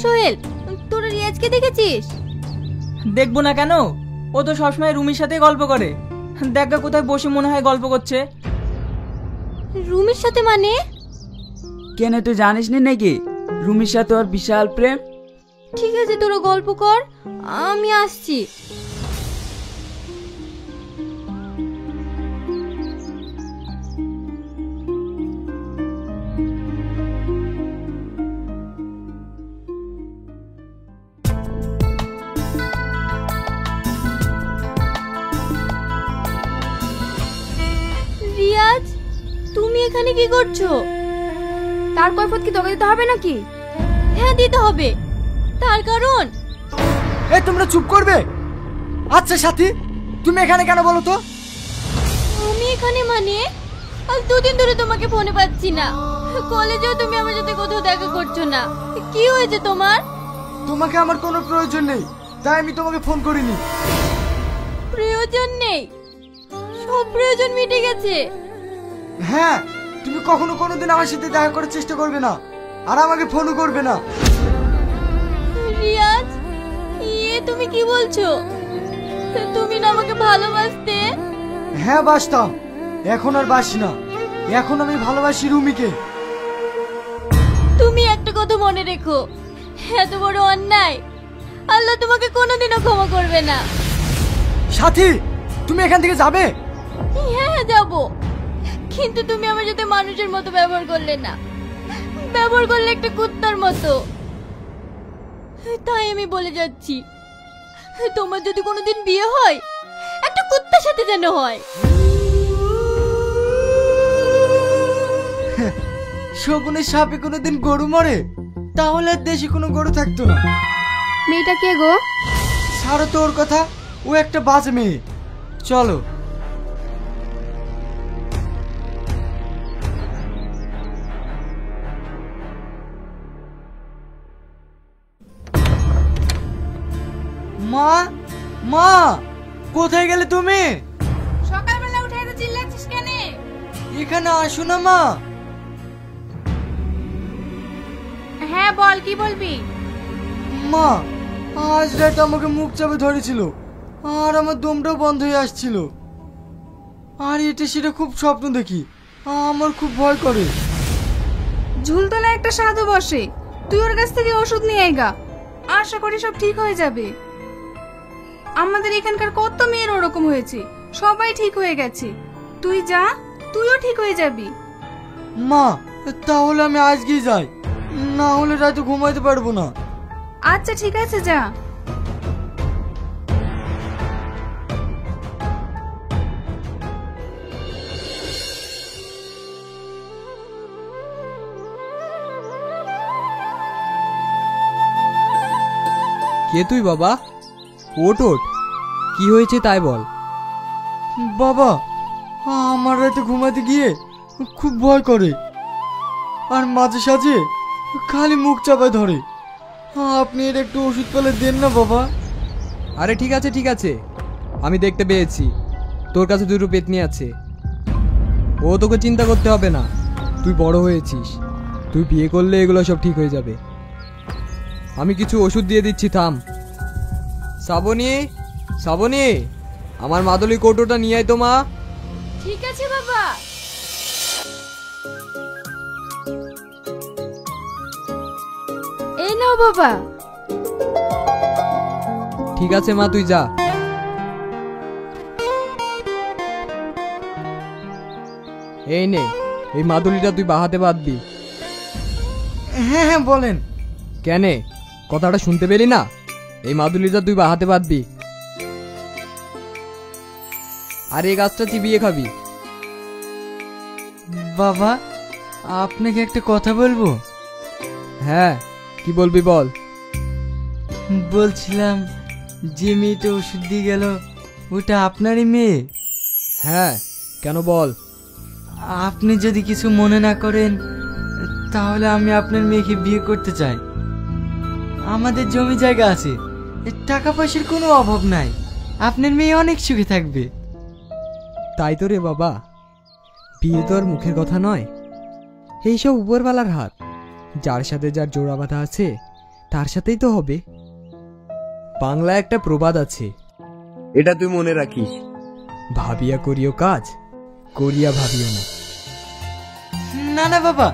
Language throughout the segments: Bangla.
সোহেল, তোরা রিয়াজকে দেখেছিস? দেখবো না কেন? ও তো সবসময় রুমির সাথে গল্প করে। দেখা কোথায় বসে মনে হয় গল্প করছে। রুমির সাথে মানে? কেন তুই জানিস না নাকি রুমির সাথে ওর বিশাল প্রেম? ঠিক আছে, তোরা গল্প কর, আমি আসছি। রিয়াজ, তুমি এখানে কি করছো? তার কৈফিয়ত কি তোকে দিতে হবে নাকি? হ্যাঁ, দিতে হবে। তার কারণ? এই তোমরা চুপ করবে? আচ্ছা সাথী, তুমি এখানে কেন বলো তো? আমি এখানে মানে আজ দুদিন ধরে তোমাকে ফোনে পাচ্ছি না। কলেজেও তুমি আমার সাথে কোথাও দেখা করছো না। কি হয়েছে তোমার? তোমাকে আমার কোনো প্রয়োজন নেই, তাই আমি তোমাকে ফোন করিনি। প্রয়োজন নেই? সব প্রয়োজন মিটে গেছে। হ্যাঁ, তুমি কখনো কোনোদিন আমার সাথে দেখা করার চেষ্টা করবে না, আর আমাকে ফোনও করবে না। রিয়াজ, তুমি কি বলছো? তুমি না আমাকে ভালোবাসতে? হ্যাঁ বাসতাম, এখন আর বাসি না। এখন আমি ভালোবাসি রুমিকে। তুমি একটা কথা মনে রেখো, এত বড় অন্যায় আল্লাহ তোমাকে কোনোদিনও ক্ষমা করবে না। সাথী, তুমি এখান থেকে যাবে? হ্যাঁ, যাবো, কিন্তু তুমি আমার সাথে মানুষের মতো ব্যবহার করলে না, ব্যবহার করলে একটা কুত্তার মতো। তাই আমি বলে যাচ্ছি, তোমার যদি কোনোদিন বিয়ে হয় একটা কুত্তার সাথে যেন হয়। শকুনের সাপে কোনোদিন গরু মরে, তাহলে আর দেশে কোনো গরু থাকতো না। মেয়েটা কে গো? ছাড়ো তো ওর কথা, ও একটা বাজে মেয়ে। চলো। মা, মা, কোথায় গেলে তুমি? সকালবেলা উঠে এত চিল্লাচ্ছিস কেন? এখানে আসো না মা। হ্যাঁ বল, কি বলবি? মা, আজ রাতে আমাকে মুখ চাপে ধরেছিল, আর আমার দমটাও বন্ধ হয়ে আসছিল। আর এটা সেটা খুব স্বপ্ন দেখি, আমার খুব ভয় করে। ঝুলতলা একটা সাধু বসে, তুই ওর কাছ থেকে ওষুধ নিয়ে আইগা, আশা করি সব ঠিক হয়ে যাবে। আমাদের এখানকার কত মেয়ের ওরকম হয়েছে, সবাই ঠিক হয়ে গেছে। তুই যা, তুইও ঠিক হয়ে যাবি। মা, তাহলে আমি আজকেই যাই, না হলে রাতে ঘুমাইতে পারবো না। আচ্ছা ঠিক আছে, যা। কে তুই বাবা? ওঠ ওঠ, কি হয়েছে তাই বল। বাবা, আমার রাতে ঘুমাতে গিয়ে খুব ভয় করে, আর মাঝে সাঝে খালি মুখ চাপায় ধরে। আপনি এর একটু ওষুধ পেলে দেন না বাবা। আরে ঠিক আছে ঠিক আছে, আমি দেখতে পেয়েছি তোর কাছে দুটো পেতনি আছে। ও তোকে চিন্তা করতে হবে না, তুই বড় হয়েছিস, তুই বিয়ে করলে এগুলো সব ঠিক হয়ে যাবে। আমি কিছু ওষুধ দিয়ে দিচ্ছি, থাম। শ্রাবণী, শ্রাবণী, আমার মাদুলি কৌটোটা নিয়ে আয় তো মা। ঠিক আছে বাবা। এই নাও বাবা। ঠিক আছে মা, তুই যা। এই নে, এই মাদুলিটা তুই বাহাতে বাঁধবি। হ্যাঁ হ্যাঁ বলেন। কেনে, কথাটা শুনতে পেলি না? এই মাদুলিটা তুই বাহাতে বাঁধবি, আর এই গাছটা চিবিয়ে খাবি। বাবা, আপনাকে একটা কথা বলবো? হ্যাঁ, কি বলবি বল। বলছিলাম, যে মেয়েটা ওষুধ দিয়ে গেল ওটা আপনারই মেয়ে? হ্যাঁ, কেন বল। আপনি যদি কিছু মনে না করেন, তাহলে আমি আপনার মেয়েকে বিয়ে করতে চাই। আমাদের জমি জায়গা আছে, টাকা পয়সার কোনো অভাব নাই। আপনার মেয়ে অনেক সুখে থাকবে। তাই তো রে বাবা, বিয়ে তো আর মুখের কথা নয়, এইসব উপরওয়ালার হাত। যার সাথে যার জোড়া বাঁধা আছে তার সাথেই তো হবে। বাংলায় একটা প্রবাদ আছে, এটা তুই মনে রাখিস। ভাবিয়া করিও কাজ, করিয়া ভাবিও না। না না বাবা,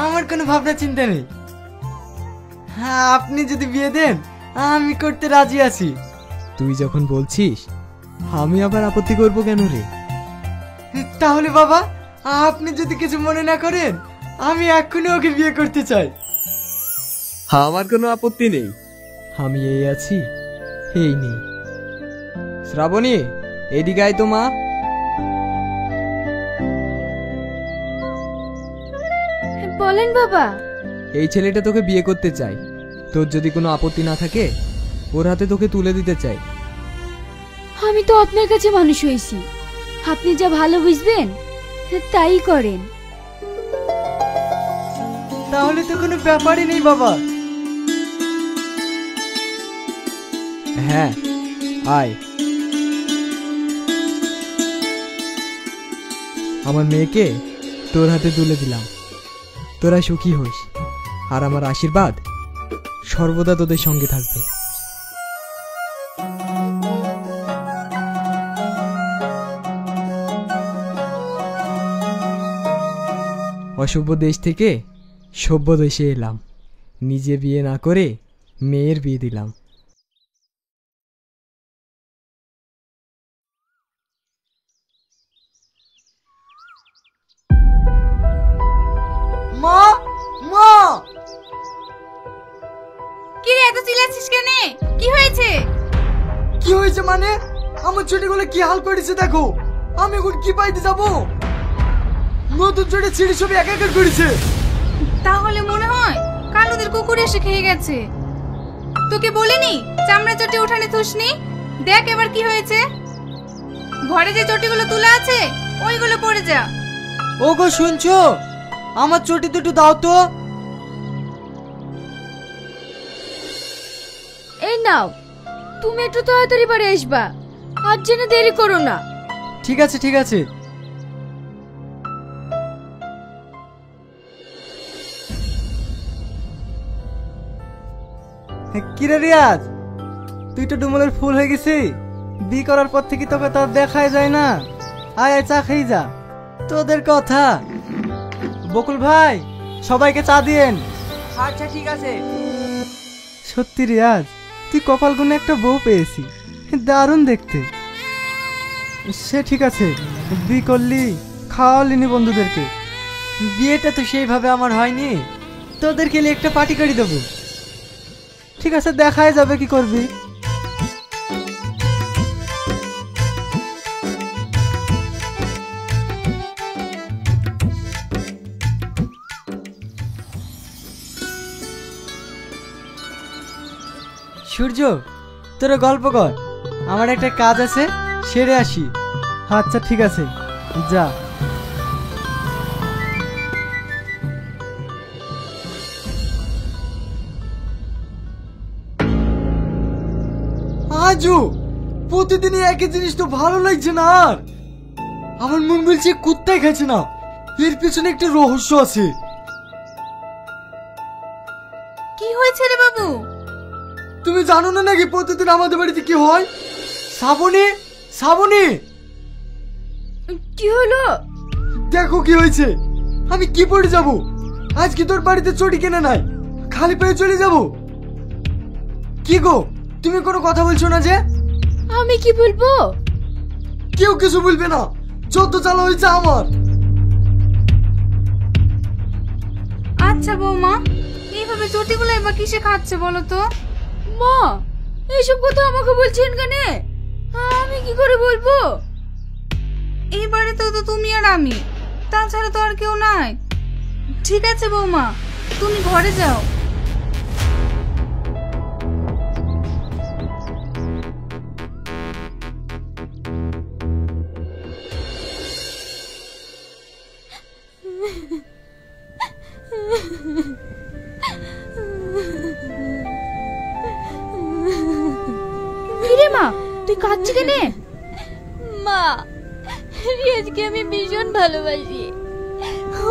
আমার কোনো ভাবনা চিন্তা নেই। হ্যাঁ, আপনি যদি বিয়ে দেন আমি করতে রাজি আছি। তুই যখন বলছিস, আমি আবার আপত্তি করব কেন রে? তাহলে বাবা, আপনি যদি কিছু মনে না করেন, আমি এক্ষুনি ওকে বিয়ে করতে চাই। আমার কোনো আপত্তি নেই। আমি এই আছি, এই নেই। শ্রাবণী, এদিকে আয় তো মা। বলেন বাবা। এই ছেলেটা তোকে বিয়ে করতে চাই। তোর যদি কোনো আপত্তি না থাকে, ওর হাতে তোকে তুলে দিতে চাই। আমি তো আপনার কাছে মানুষ হয়েছি, আপনি যা ভালো বুঝবেন তাই করেন। তাহলে তো কোনো ব্যাপারই নেই বাবা। হ্যাঁ, আয়। আমার মেয়েকে তোর হাতে তুলে দিলাম। তোরা সুখী হোস, আর আমার আশীর্বাদ সর্বদা তোদের সঙ্গে থাকবে। অসভ্য দেশ থেকে সভ্য দেশে এলাম, নিজে বিয়ে না করে মেয়ের বিয়ে দিলাম। মা, মা! কি রে, এত চিল্লাচ্ছিস কেন? কি হয়েছে? কি হয়েছে মানে? আমার চটিগুলো কি হাল করেছে দেখো। আমি এখন কি পাইতে যাব? নতুন চটি ছিঁড়ে সব একাকার করেছে। তাহলে মনে হয় কালুদের কুকুর এসে খেয়ে গেছে। তোকে বলিনি চামড়া চটি উঠানে থুসনি? দেখ এবার কি হয়েছে। ঘরে যে চটিগুলো তুলে আছে ওইগুলো পড়ে যা। ওগো শুনছো? আমার চটি দুটো দাও তো। এই নাও, তুমি একটু তাড়াতাড়ি বাড়ি আসবা, আর যেন দেরি করো না। ঠিক আছে ঠিক আছে। কিরে রিয়াজ, তুই তো ডুমলের ফুল হয়ে গেছি। বিয়ে করার পর থেকে তোকে তো আর দেখাই যায় না। আয় আয়, চা খেয়ে যা। তোদের কথা। বকুল ভাই, সবাইকে চা দিয়েন। আচ্ছা ঠিক আছে। সত্যি রিয়াজ, তুই কপাল গুনে একটা বউ পেয়েছি, দারুণ দেখতে। সে ঠিক আছে, বিয়ে করলি, খাওয়ালিনি বন্ধুদেরকে। বিয়েটা তো সেইভাবে আমার হয়নি, তোদেরকে নিয়ে একটা পার্টি করে দেবো। ঠিক আছে, দেখাই যাবে কি করবি। সূর্য, তোরা গল্প কর, আমার একটা কাজ আছে, সেরে আসি। আচ্ছা ঠিক আছে, যা। আজু, প্রতিদিনই একই জিনিস তো ভালো লাগছে না। আর আমার মন বলছে কুত্তাই খাচ্ছে না, এর পিছনে একটা রহস্য আছে। কি হয়েছে রে বাবু? তুমি জানো না নাকি প্রতিদিন আমাদের বাড়িতে কি হয়? শ্রাবণী, শ্রাবণী! কি হলো? দেখো কি হয়েছে। আমি কি পড়ে যাব? আজকে তোর বাড়িতে চটি কেনা নাই, খালি পায়ে চলে যাব। কি গো, তুমি কোনো কথা বলছো না যে? আমি কি বলবো? কেউ কিছু বলবে না, যত চালা হয়েছে আমার। আচ্ছা বৌমা, এইভাবে চটিগুলো এবার কিসে খাচ্ছে বলো তো? মা, এইসব কথা আমাকে বলছেন কেন? আমি কি করে বলবো? এই বাড়িতে তো তুমি আর আমি, তাছাড়া তো আর কেউ নাই। ঠিক আছে বৌমা, তুমি ঘরে যাও। কিরে মা, তুই কাঁদছিস কেন? মা, রিয়াজকে আমি ভীষণ ভালোবাসি,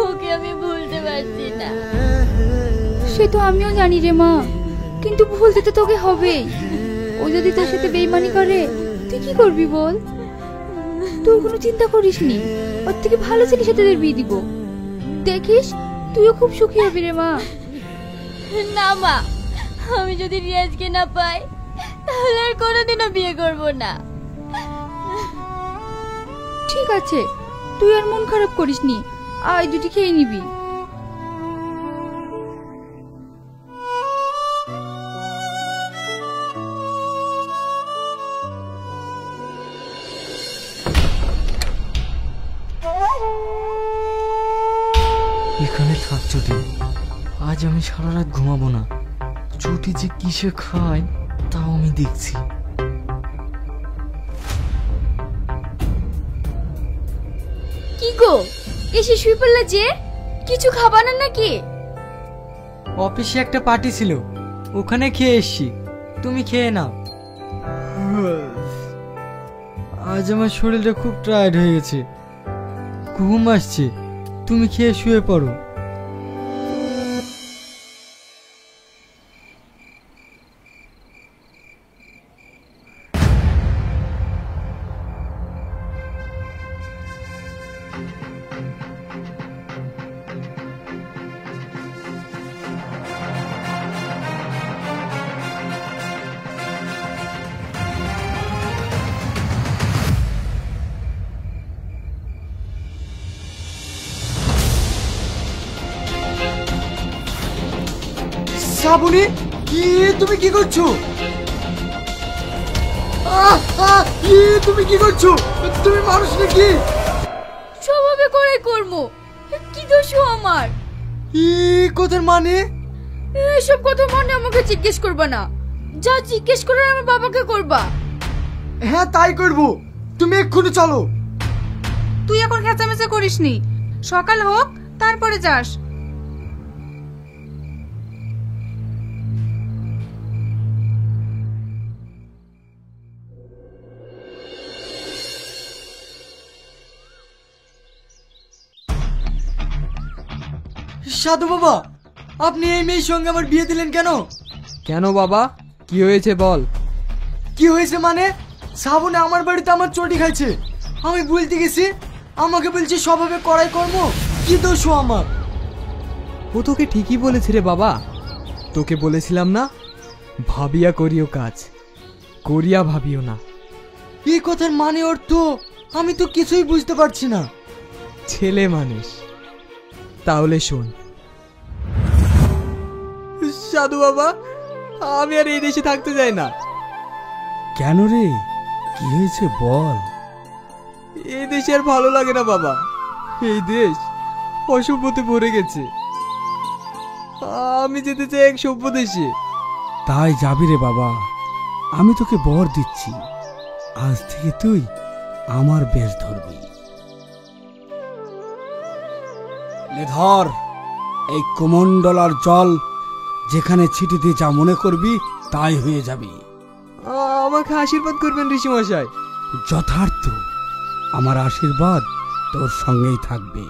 ওকে আমি ভুলতে পারছি না। সে তো আমিও জানি রে মা, কিন্তু ভুলতে তো তোকে হবেই। ও যদি তোর সাথে বেইমানি করে তুই কি করবি বল? তুই কোনো চিন্তা করিস নি, ওর থেকে ভালো ছেলের সাথে তোদের বিয়ে দিব। দেখিস তুইও খুব সুখী হবি রে মা। না মা, আমি যদি রিয়াজকে না পাই তাহলে আর কোনোদিনও বিয়ে করব না। ঠিক আছে, তুই আর মন খারাপ করিস নি, আয় দুটি খেয়ে নিবি। এখানে থাক চটি, আজ আমি সারা রাত ঘুমাবো না। চটি যে কিসে খায় তাও আমি দেখছি। কি গো, এসে শুয়ে পড়লে যে? কিছু খাবা না নাকি? অফিসে একটা পার্টি ছিল, ওখানে খেয়ে এসছি, তুমি খেয়ে নাও। আজ আমার শরীরটা খুব টায়ার্ড হয়ে গেছে, ঘুম আসছে, তুমি খেয়ে শুয়ে পড়ো। শ্রাবণী, কি তুমি কি করছো? তুমি কি করছো? তুমি মানুষ নাকি? স্বভাবে করে কর্ম, কি দোষ আমার? কথার মানে? এসব কথা মানে আমাকে জিজ্ঞেস করবা না, যা জিজ্ঞেস করার আমার বাবাকে করবা। হ্যাঁ তাই করব, তুমি এক্ষুনি চলো। তুই এখন খেঁচামেচা করিস নি, সকাল হোক তারপরে যাস। সাধু বাবা, আপনি এই মেয়ের সঙ্গে আমার বিয়ে দিলেন কেন? কেন বাবা, কি হয়েছে বল? কি হয়েছে মানে? শ্রাবণে আমার বাড়িতে আমার চটি খাইছে, আমি বলতে গেছি, আমাকে বলছে স্বভাবে করাই কর্ম, কি দোষ আমার? ও তোকে ঠিকই বলেছে রে বাবা, তোকে বলেছিলাম না, ভাবিয়া করিও কাজ, করিয়া ভাবিও না। এই কথার মানে অর্থ আমি তো কিছুই বুঝতে পারছি না। ছেলে মানুষ, তাহলে শোন। সাধু বাবা, আমি আর এই দেশে থাকতে চাই না। কেন রে, কি হয়েছে বল? এই দেশে আর ভালো লাগে না বাবা, এই দেশ অসভ্যতে ভরে গেছে। আমি যেতে চাই এক সভ্য দেশে। তাই যাবি রে বাবা, আমি তোকে বর দিচ্ছি, আজ থেকে তুই আমার বেশ ধরবি। ধর এই কুমন্ডলার জল, যেখানে ছিটিতে যা মনে করবি তাই হয়ে যাবি। আমাকে আশীর্বাদ করবেন ঋষি মশাই। যথার্থ, আমার আশীর্বাদ তোর সঙ্গেই থাকবে।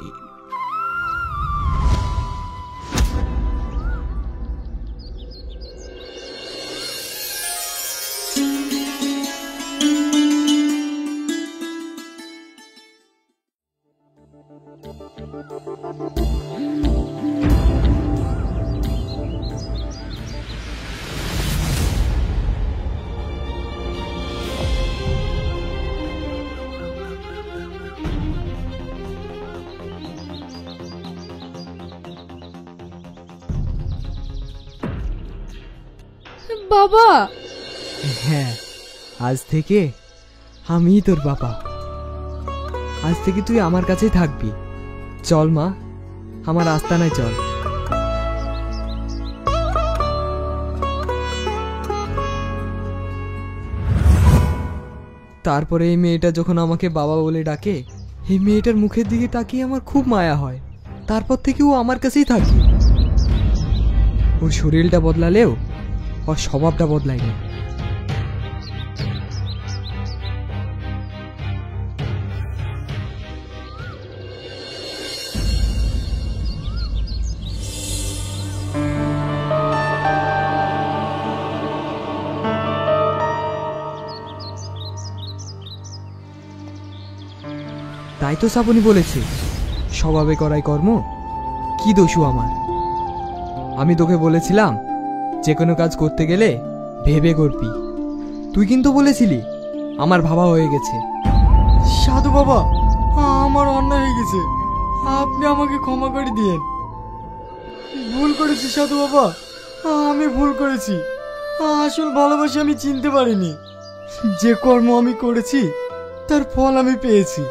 বাবা, হ্যাঁ, আজ থেকে আমিই তোর বাবা। আজ থেকে তুই আমার কাছেই থাকবি। চল মা, আমার আস্তানায় চল। তারপরে এই মেয়েটা যখন আমাকে বাবা বলে ডাকে, এই মেয়েটার মুখের দিকে তাকিয়ে আমার খুব মায়া হয়। তারপর থেকে ও আমার কাছেই থাকে। ওর শরীরটা বদলালেও ওর স্বভাবটা বদলায় না। তাই তো শ্রাবণী বলেছে স্বভাবে করাই কর্ম। কি দোষু আমার? আমি তোকে বলেছিলাম যে কোনো কাজ করতে গেলে ভেবে করবি। তুই কিন্তু বলেছিলি আমার ভাবা হয়ে গেছে। সাধু বাবা, আমার অন্যায় হয়ে গেছে, আপনি আমাকে ক্ষমা করে দিয়েন। ভুল করেছি সাধু বাবা, আমি ভুল করেছি। আসল ভালোবাসা আমি চিনতে পারিনি। যে কর্ম আমি করেছি তার ফল আমি পেয়েছি।